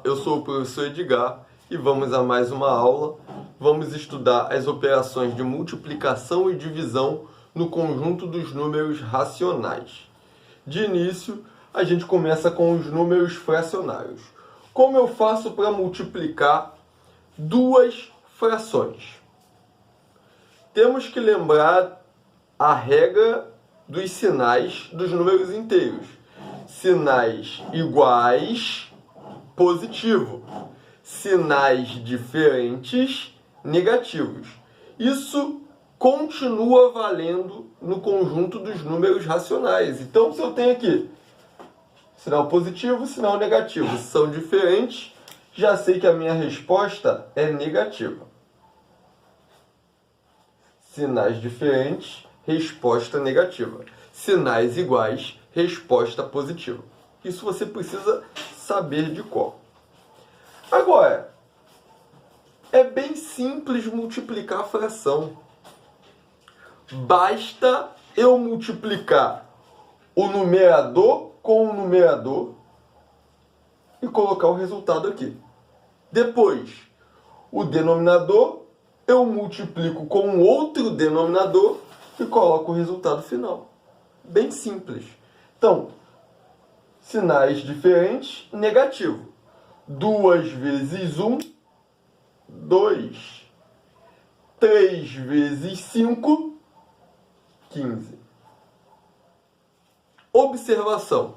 Eu sou o professor Edgar e vamos a mais uma aula. Vamos estudar as operações de multiplicação e divisão no conjunto dos números racionais. De início, a gente começa com os números fracionários. Como eu faço para multiplicar duas frações? Temos que lembrar a regra dos sinais dos números inteiros. Sinais iguais, positivo. Sinais diferentes, negativos. Isso continua valendo no conjunto dos números racionais. Então, se eu tenho aqui sinal positivo, sinal negativo, são diferentes, já sei que a minha resposta é negativa. Sinais diferentes, resposta negativa. Sinais iguais, resposta positiva. Isso você precisa saber de cor. Agora, é bem simples multiplicar a fração. Basta eu multiplicar o numerador com o numerador e colocar o resultado aqui. Depois, o denominador eu multiplico com outro denominador e coloco o resultado final. Bem simples. Então, sinais diferentes, negativo. 2 vezes 1, 2. 3 vezes 5, 15. Observação.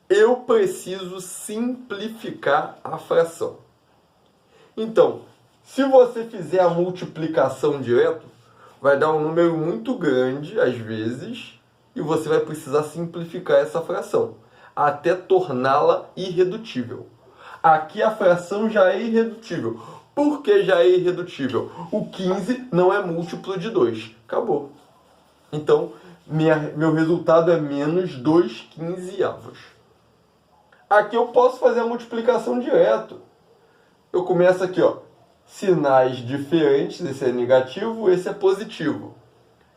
Eu preciso simplificar a fração. Então, se você fizer a multiplicação direto, vai dar um número muito grande, às vezes, e você vai precisar simplificar essa fração, até torná-la irredutível. Aqui a fração já é irredutível. Por que já é irredutível? O 15 não é múltiplo de 2. Acabou. Então, meu resultado é menos 2 quinzeavos. Aqui eu posso fazer a multiplicação direto. Eu começo aqui, ó. Sinais diferentes, esse é negativo, esse é positivo.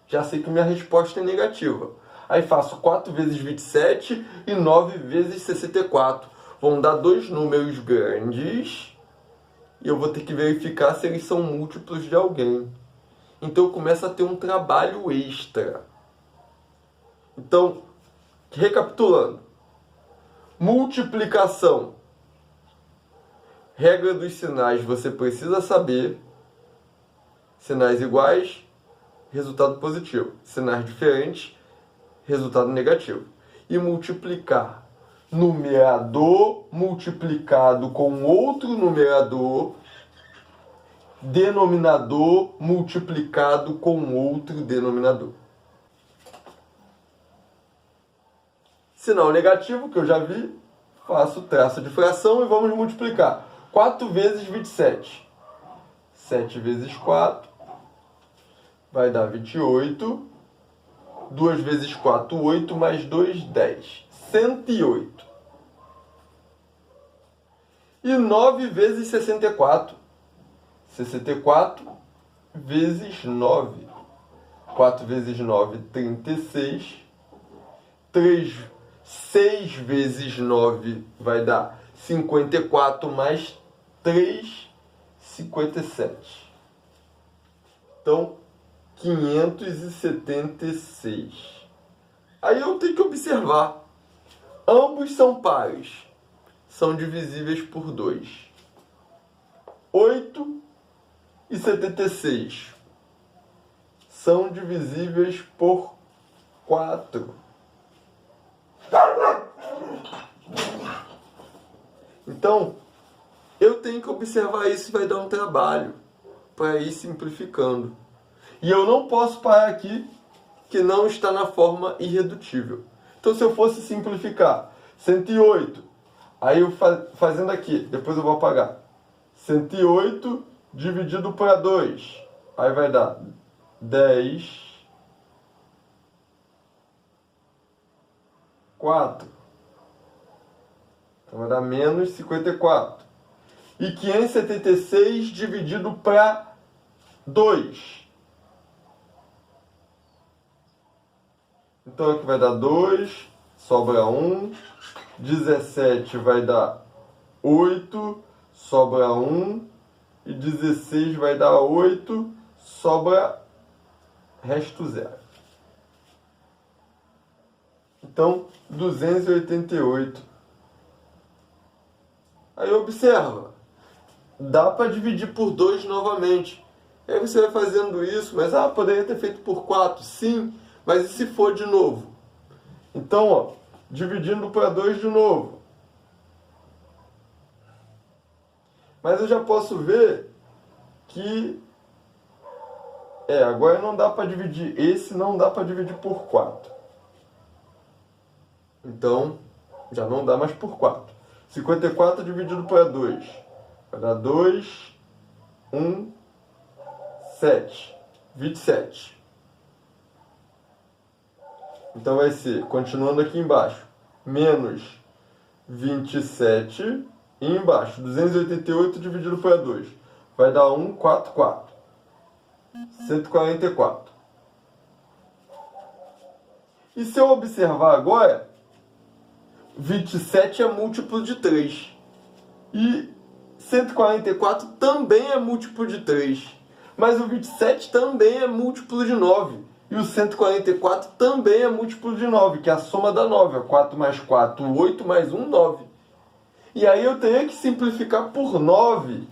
Já sei que minha resposta é negativa. Aí faço 4 vezes 27 e 9 vezes 64. Vão dar dois números grandes e eu vou ter que verificar se eles são múltiplos de alguém. Então eu começo a ter um trabalho extra. Então, recapitulando. Multiplicação. Regra dos sinais, você precisa saber. Sinais iguais, resultado positivo. Sinais diferentes, resultado negativo. E multiplicar. Numerador multiplicado com outro numerador, denominador multiplicado com outro denominador. Sinal negativo, que eu já vi, faço traço de fração e vamos multiplicar. 4 vezes 27. 7 vezes 4 vai dar 28. 2 vezes 4, 8, mais 2, 10. 108. E 9 vezes 64. 64 vezes 9. 4 vezes 9, 36. 6 vezes 9 vai dar 54 mais 3, 57. Então, 576. Aí eu tenho que observar. Ambos são pares. São divisíveis por 2. 8 e 76. São divisíveis por 4. Então, eu tenho que observar isso e vai dar um trabalho para ir simplificando. E eu não posso parar aqui, que não está na forma irredutível. Então, se eu fosse simplificar 108, aí eu fazendo aqui, depois eu vou apagar. 108 dividido para 2. Aí vai dar 10, 4. Então vai dar menos 54. E 576 dividido para 2. Então aqui vai dar 2, sobra 1. 17 vai dar 8, sobra 1, e 16 vai dar 8, sobra resto 0. Então, 288. Aí observa, dá para dividir por 2 novamente. Aí você vai fazendo isso, mas poderia ter feito por 4, sim, mas e se for de novo? Então, ó, dividindo para 2 de novo. Mas eu já posso ver que agora não dá para dividir, esse não dá para dividir por 4. Então, já não dá mais por 4. 54 dividido para 2. Vai dar 2, 1, 7. 27. Então vai ser, continuando aqui embaixo, menos 27. E embaixo, 288 dividido para 2. Vai dar 1, 4, 4. 144. E se eu observar agora, 27 é múltiplo de 3. E 144 também é múltiplo de 3. Mas o 27 também é múltiplo de 9. E o 144 também é múltiplo de 9, que é a soma da 9. 4 mais 4, 8 mais 1, 9. E aí eu teria que simplificar por 9.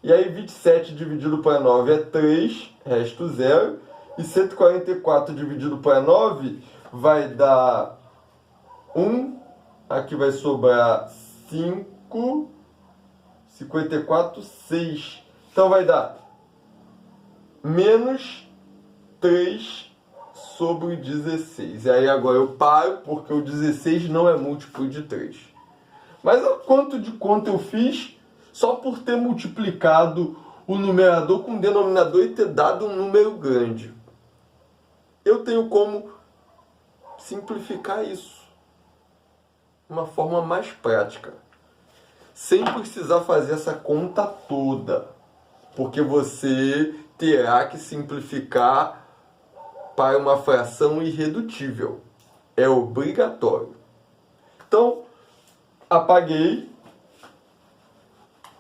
E aí 27 dividido para 9 é 3, resto 0. E 144 dividido para 9 vai dar 1. Aqui vai sobrar 5. 54, 6. Então vai dar menos 3 sobre 16. E aí agora eu paro, porque o 16 não é múltiplo de 3. Mas olha quanto de conta eu fiz só por ter multiplicado o numerador com o denominador e ter dado um número grande. Eu tenho como simplificar isso. Uma forma mais prática. Sem precisar fazer essa conta toda. Porque você terá que simplificar para uma fração irredutível. É obrigatório. Então, apaguei.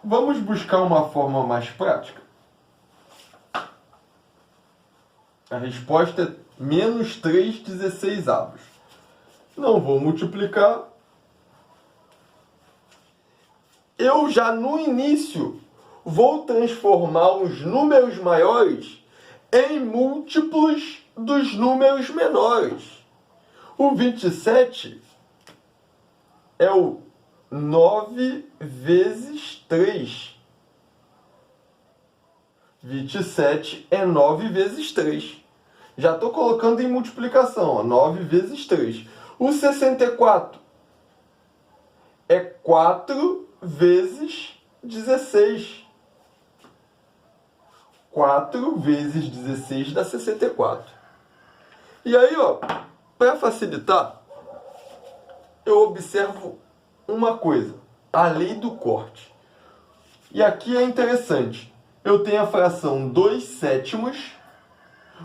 Vamos buscar uma forma mais prática. A resposta é menos 3 16avos. Não vou multiplicar. Eu já no início vou transformar os números maiores em múltiplos dos números menores. O 27 é o 9 vezes 3. 27 é 9 vezes 3. Já estou colocando em multiplicação, ó, 9 vezes 3. O 64 é 4 vezes 16. 4 vezes 16 dá 64. E aí, ó, para facilitar, eu observo uma coisa, a lei do corte. E aqui é interessante. Eu tenho a fração 2 sétimos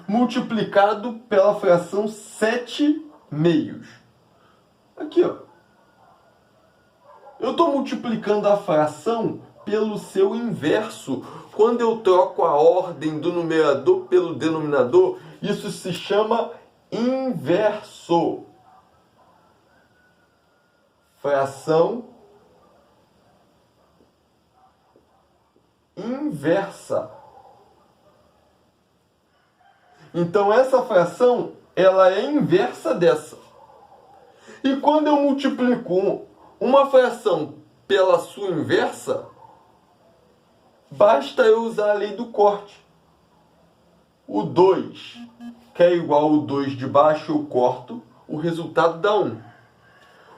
multiplicado pela fração 7 meios. Aqui, ó. Eu estou multiplicando a fração pelo seu inverso. Quando eu troco a ordem do numerador pelo denominador, isso se chama inverso. Fração inversa. Então essa fração, ela é inversa dessa. E quando eu multiplico uma fração pela sua inversa, basta eu usar a lei do corte. O 2, que é igual ao 2 de baixo, eu corto, o resultado dá 1.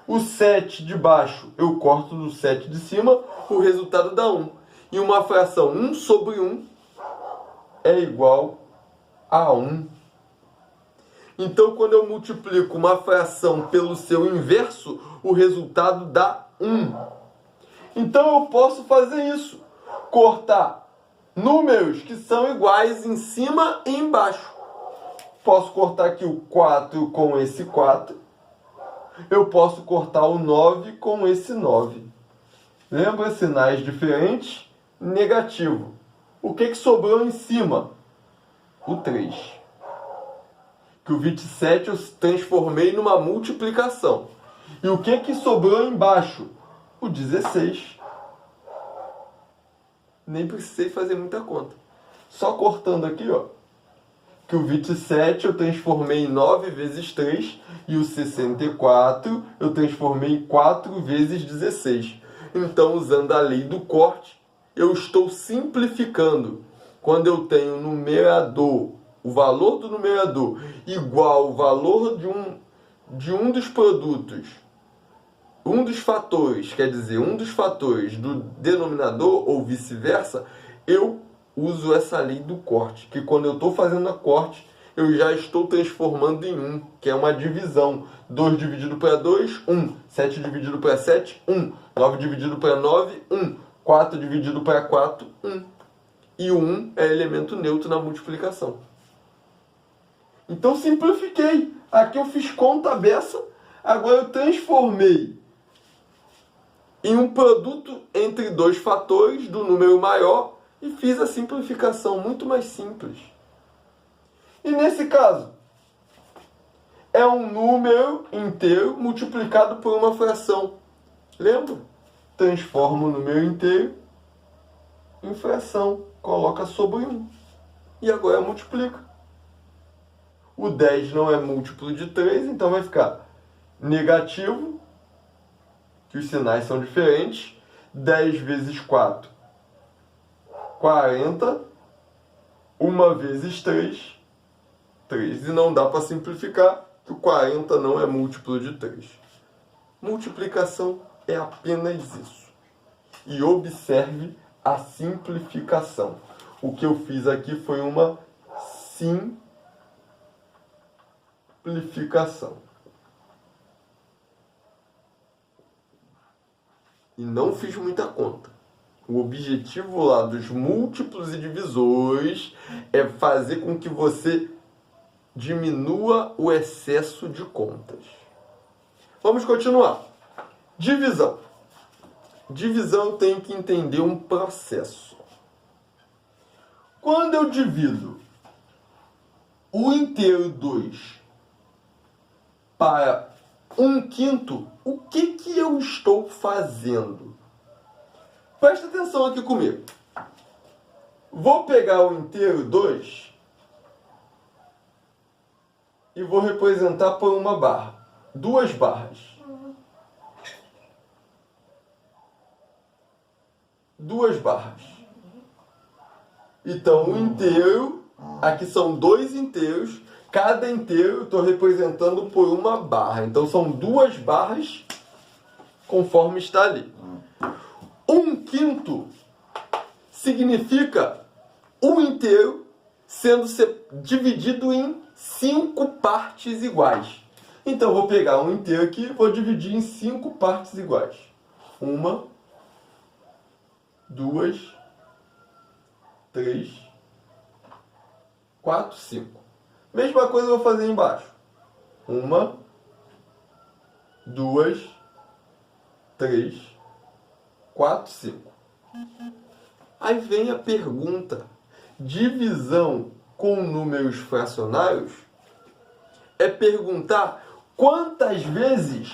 O 7 de baixo, eu corto do 7 de cima, o resultado dá 1. E uma fração 1 sobre 1 é igual a 1. Então, quando eu multiplico uma fração pelo seu inverso, o resultado dá 1. Então, eu posso fazer isso. Cortar números que são iguais em cima e embaixo. Posso cortar aqui o 4 com esse 4. Eu posso cortar o 9 com esse 9. Lembra? Sinais diferentes, negativo. O que sobrou em cima? O 3. Que o 27 eu transformei numa multiplicação. E o que sobrou embaixo? O 16. Nem precisei fazer muita conta. Só cortando aqui, ó. Que o 27 eu transformei em 9 vezes 3 e o 64 eu transformei em 4 vezes 16. Então, usando a lei do corte, eu estou simplificando. Quando eu tenho numerador, o valor do numerador igual ao valor de um dos produtos, um dos fatores, quer dizer, um dos fatores do denominador ou vice-versa, eu uso essa lei do corte, que quando eu estou fazendo a corte, eu já estou transformando em 1, que é uma divisão. 2 dividido para 2, 1. 7 dividido para 7, 1. 9 dividido para 9, 1. 4 dividido para 4, 1. E o 1 é elemento neutro na multiplicação. Então simplifiquei. Aqui eu fiz conta beça, agora eu transformei em um produto entre dois fatores do número maior e fiz a simplificação muito mais simples. E nesse caso, é um número inteiro multiplicado por uma fração. Lembra? Transforma o número inteiro em fração. Coloca sobre 1. E agora multiplica. O 10 não é múltiplo de 3, então vai ficar negativo, que os sinais são diferentes. 10 vezes 4, 40. 1 vezes 3, 3. E não dá para simplificar, que o 40 não é múltiplo de 3. Multiplicação é apenas isso. E observe a simplificação. O que eu fiz aqui foi uma simplificação. E não fiz muita conta. O objetivo lá dos múltiplos e divisores é fazer com que você diminua o excesso de contas. Vamos continuar. Divisão. Divisão eu tenho que entender um processo. Quando eu divido o inteiro 2 para 1/5, o que eu estou fazendo? Presta atenção aqui comigo. Vou pegar o inteiro 2 e vou representar por uma barra. 2 barras. 2 barras. Então, o inteiro, aqui são 2 inteiros. Cada inteiro eu estou representando por uma barra. Então, são 2 barras conforme está ali. 1/5 significa um inteiro sendo dividido em 5 partes iguais. Então, eu vou pegar um inteiro aqui e vou dividir em 5 partes iguais. 1, 2, 3, 4, 5. Mesma coisa eu vou fazer embaixo. 1, 2, 3, 4, 5. Aí vem a pergunta. Divisão com números fracionários é perguntar quantas vezes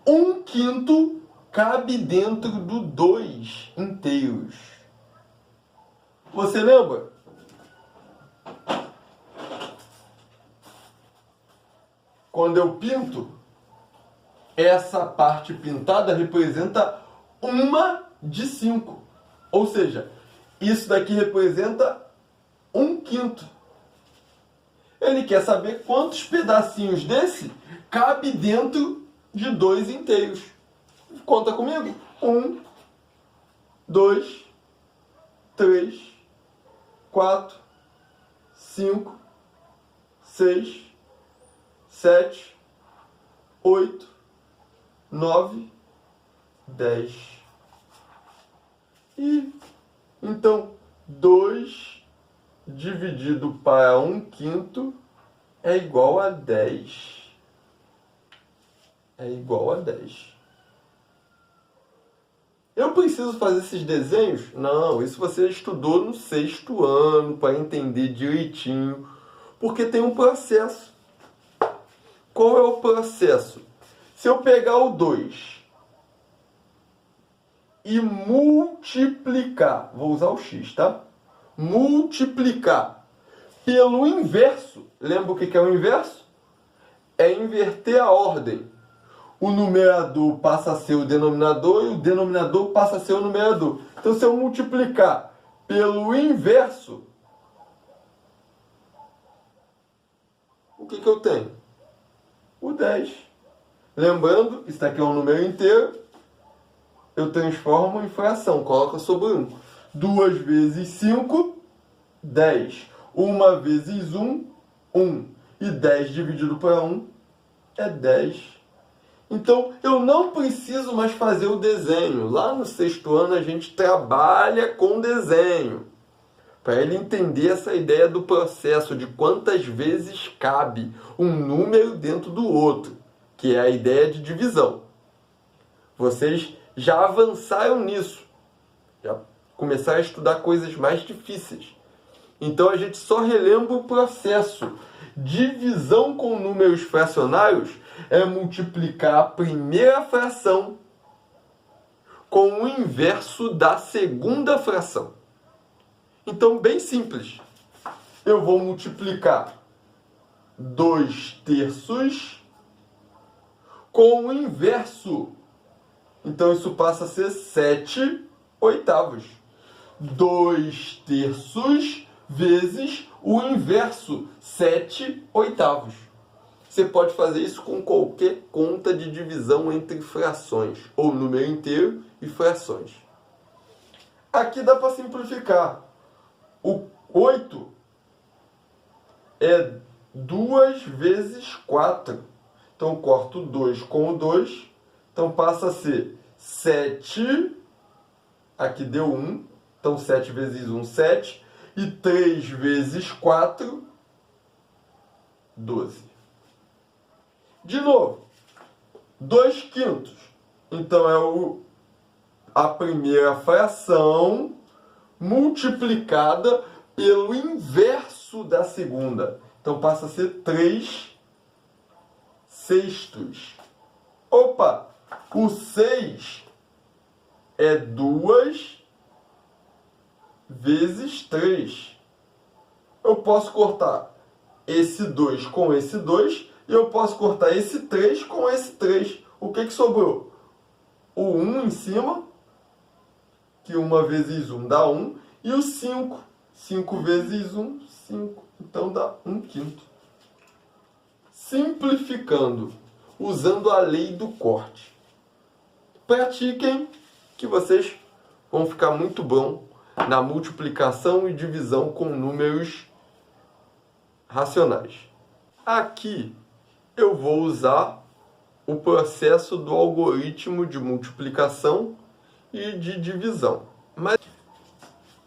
1/5 cabe dentro do 2 inteiros. Você lembra? Quando eu pinto, essa parte pintada representa 1 de 5. Ou seja, isso daqui representa 1/5. Ele quer saber quantos pedacinhos desse cabe dentro de 2 inteiros. Conta comigo. 1, 2, 3, 4, 5, 6, 7, 8, 9, 10. E então 2 dividido para 1/5 é igual a 10. É igual a 10. Eu preciso fazer esses desenhos? Não, isso você estudou no 6º ano para entender direitinho, porque tem um processo. Qual é o processo? Se eu pegar o 2 e multiplicar, vou usar o x, tá? Multiplicar pelo inverso. Lembra o que é o inverso? É inverter a ordem. O numerador passa a ser o denominador e o denominador passa a ser o numerador. Então, se eu multiplicar pelo inverso, o que eu tenho? O 10. Lembrando, isso aqui é um número inteiro, eu transformo em fração, coloco sobre 1. 2 vezes 5, 10. 1 vezes 1, 1. E 10 dividido para 1 é 10. Então, eu não preciso mais fazer o desenho. Lá no 6º ano, a gente trabalha com desenho. Para ele entender essa ideia do processo, de quantas vezes cabe um número dentro do outro, que é a ideia de divisão. Vocês já avançaram nisso. Já começaram a estudar coisas mais difíceis. Então, a gente só relembra o processo. Divisão com números fracionários é multiplicar a primeira fração com o inverso da segunda fração. Então, bem simples. Eu vou multiplicar 2/3 com o inverso. Então, isso passa a ser 7/8. 2/3 vezes o inverso, 7/8. Você pode fazer isso com qualquer conta de divisão entre frações, ou número inteiro e frações. Aqui dá para simplificar. O 8 é 2 vezes 4. Então, eu corto 2 com o 2. Então, passa a ser 7. Aqui deu 1. Então, 7 vezes 1, 7. E 3 vezes 4, 12. De novo, 2/5. Então, é a primeira fração multiplicada pelo inverso da segunda. Então, passa a ser 3/6. Opa! O 6 é 2 vezes 3. Eu posso cortar esse 2 com esse 2 e eu posso cortar esse 3 com esse 3. O que sobrou? O 1 em cima, que 1 vezes 1 dá 1, e o 5. 5 vezes 1, 5. Então dá 1/5. Simplificando, usando a lei do corte. Pratiquem, que vocês vão ficar muito bom na multiplicação e divisão com números racionais. Aqui eu vou usar o processo do algoritmo de multiplicação e de divisão. Mas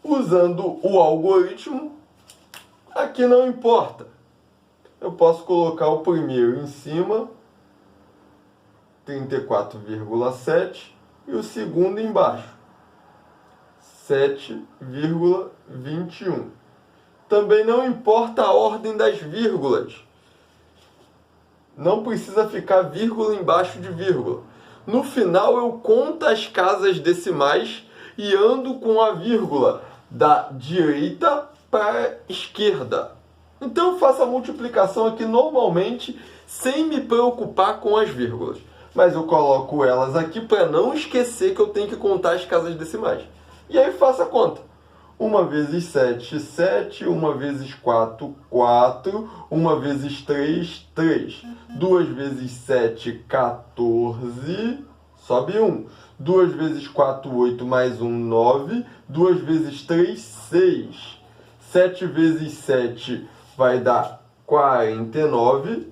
usando o algoritmo, aqui não importa. Eu posso colocar o primeiro em cima, 34,7, e o segundo embaixo, 7,21. Também não importa a ordem das vírgulas. Não precisa ficar vírgula embaixo de vírgula. No final eu conto as casas decimais e ando com a vírgula da direita para a esquerda. Então eu faço a multiplicação aqui normalmente sem me preocupar com as vírgulas. Mas eu coloco elas aqui para não esquecer que eu tenho que contar as casas decimais. E aí faço a conta. 1 vezes 7, 7. 1 vezes 4, 4. 1 vezes 3, 3. 2 vezes 7, 14. Sobe 1. 2 vezes 4, 8. Mais 1, 9. 2 vezes 3, 6. 7 vezes 7 vai dar 49.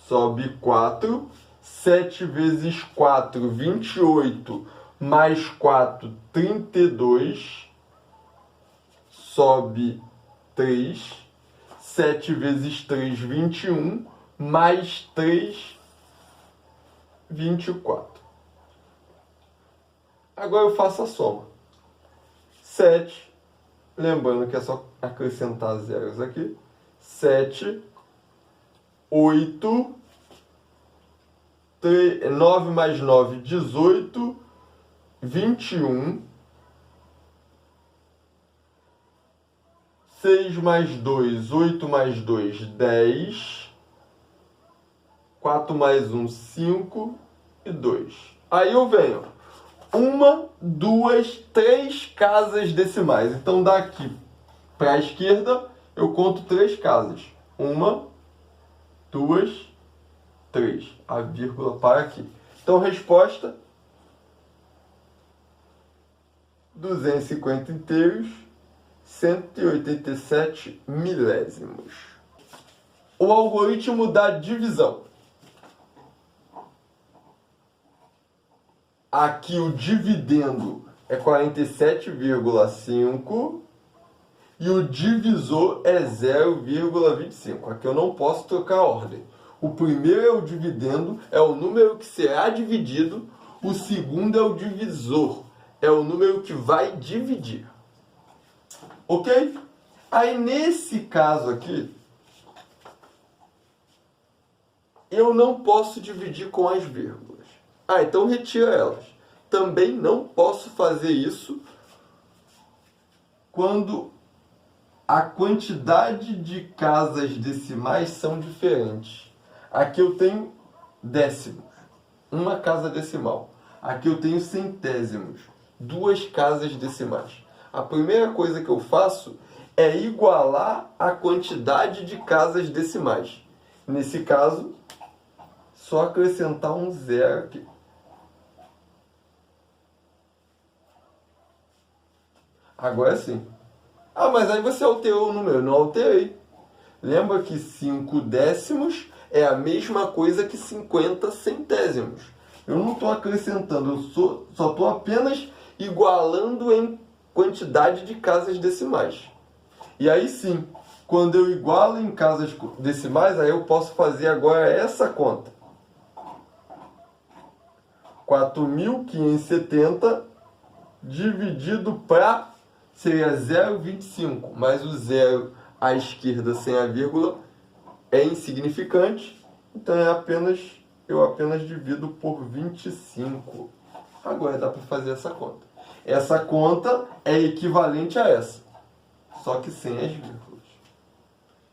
Sobe 4. 7 vezes 4, 28. Mais 4, 32. Sobe 3. 7 vezes 3, 21. Mais 3, 24. Agora eu faço a soma. 7, lembrando que é só acrescentar zeros aqui. 7, 8, 9 mais 9, 18, 21, 6 mais 2, 8 mais 2, 10, 4 mais 1, 5 e 2. Aí eu venho, 1, 2, 3 casas decimais. Então daqui para a esquerda eu conto 3 casas. 1, 2, 3. A vírgula para aqui. Então resposta, 250 inteiros, 187 milésimos. O algoritmo da divisão. Aqui o dividendo é 47,5 e o divisor é 0,25. Aqui eu não posso trocar a ordem. O primeiro é o dividendo, é o número que será dividido. O segundo é o divisor, é o número que vai dividir. Ok? Aí nesse caso aqui, eu não posso dividir com as vírgulas. Então retira elas. Também não posso fazer isso quando a quantidade de casas decimais são diferentes. Aqui eu tenho décimos, uma casa decimal. Aqui eu tenho centésimos, 2 casas decimais. A primeira coisa que eu faço é igualar a quantidade de casas decimais. Nesse caso, só acrescentar um zero aqui. Agora sim. Mas aí você alterou o número. Eu não alterei. Lembra que 5 décimos é a mesma coisa que 50 centésimos. Eu não estou acrescentando, eu só estou apenas igualando em quantidade de casas decimais. E aí sim, quando eu igualo em casas decimais, aí eu posso fazer agora essa conta. 4.570 dividido para... seria 0,25, mas o zero à esquerda sem a vírgula é insignificante, então eu apenas divido por 25. Agora dá para fazer essa conta. Essa conta é equivalente a essa, só que sem as vírgulas.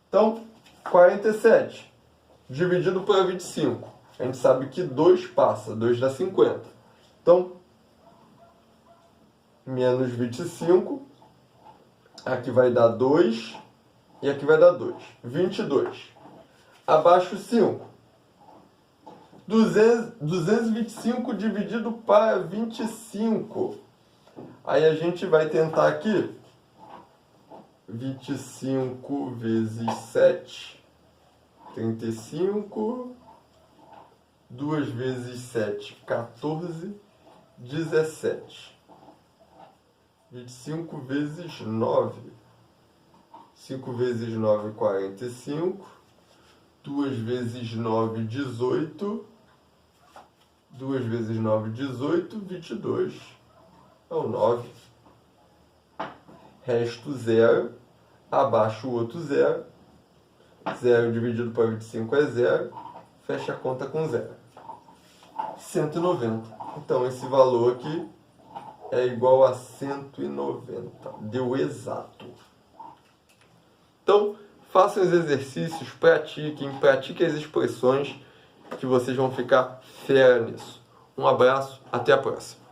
Então, 47 dividido por 25. A gente sabe que 2 passa, 2 dá 50. Então, menos 25... aqui vai dar 2 e aqui vai dar 2. 22. Abaixo 5. 225 dividido para 25. Aí a gente vai tentar aqui. 25 vezes 7. 35. 2 vezes 7. 14. 17. 25 vezes 9. 5 vezes 9, 45. 2 vezes 9, 18. 2 vezes 9, 18. 22. É o 9. Resto 0. Abaixo o outro 0. 0 dividido por 25 é 0. Fecha a conta com 0. 190. Então esse valor aqui é igual a 190. Deu exato. Então, façam os exercícios, pratiquem as expressões que vocês vão ficar fera nisso. Um abraço, até a próxima.